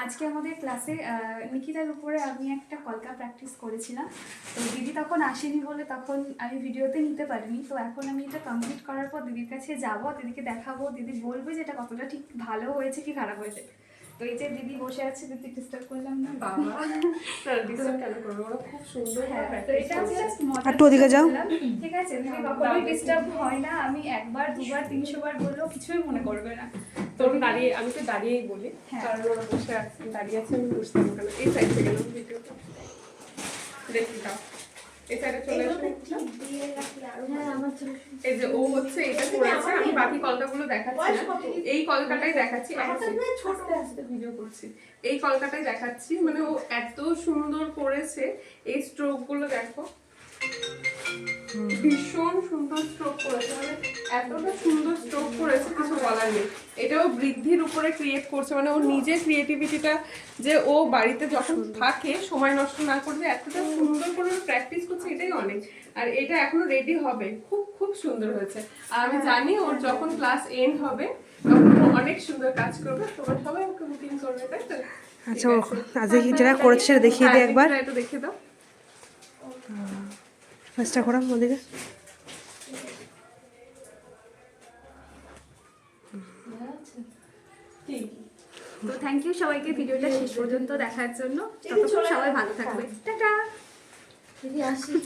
আজকে আমাদের ক্লাসে নিকিতার উপরে আমি একটা কলকা প্র্যাকটিস করেছিলাম। তো দিদি তখন আসেনি বলে তখন আমি ভিডিওতে নিতে পারিনি। তো এখন আমি এটা কমপ্লিট করার পর দিদির কাছে যাব, দিদিকে দেখাবো, দিদি বলবে যে এটা কতটা ঠিক ভালো হয়েছে কি খারাপ হয়েছে। তো এই যে দিদি বসে আছে, দিদি ডিস্টার্ব করলাম না? বাবা ডিস্টার্ব কেন করবো, ওরা খুব সুন্দর। তো এটা জাস্ট মজা একটু ওদিকে যাও। ঠিক আছে, দিদি কখনোই ডিস্টার্ব হয় না। আমি একবার দুবার 300 বার বললেও কিছুই মনে করবে না। তোর দাঁড়িয়ে, আমি তো দাঁড়িয়েই বলি, কারণ ওরা বসে আছে, দাঁড়িয়ে আছে, আমি বুঝতে পারবো কেন। এই সাইড থেকে গেলাম ভিডিওটা দেখি দাও, এই সাইডে চলে আসো। এই যে ও হচ্ছে এটা করেছে, আমি বাকি কলকাগুলো দেখাচ্ছি না, এই কলকাটাই দেখাচ্ছি। ছোট আস্তে ভিডিও করছি, এই কলকাটাই দেখাচ্ছি। মানে ও এত সুন্দর করেছে, এই স্ট্রোক গুলো দেখো, ভীষণ সুন্দর স্ট্রোক করেছে। মানে এতটা সুন্দর স্ট্রোক করেছে, কিছু বলার নেই। এটাও বৃদ্ধির উপরে ক্রিয়েট করছে, মানে ও নিজের ক্রিয়েটিভিটিটা যে ও বাড়িতে যখন থাকে সময় নষ্ট না করবে, এতটা সুন্দর করে প্র্যাকটিস করছে, এটাই অনেক। আর এটা এখনো রেডি হবে, খুব খুব সুন্দর হয়েছে। আর আমি জানি ওর যখন ক্লাস এন্ড হবে তখন ও অনেক সুন্দর কাজ করবে, তোমরা সবাই ওকে বুকিং করবে, তাই তো? আচ্ছা, আজকে যেটা করেছে সেটা দেখিয়ে দিই একবার। এটা দেখিয়ে দাও। ফার্স্টটা করা ওদিকে। তো থ্যাংক ইউ সবাইকে ভিডিওটা শেষ পর্যন্ত দেখার জন্য। ততক্ষণ সবাই ভালো থাকবে, টাটা।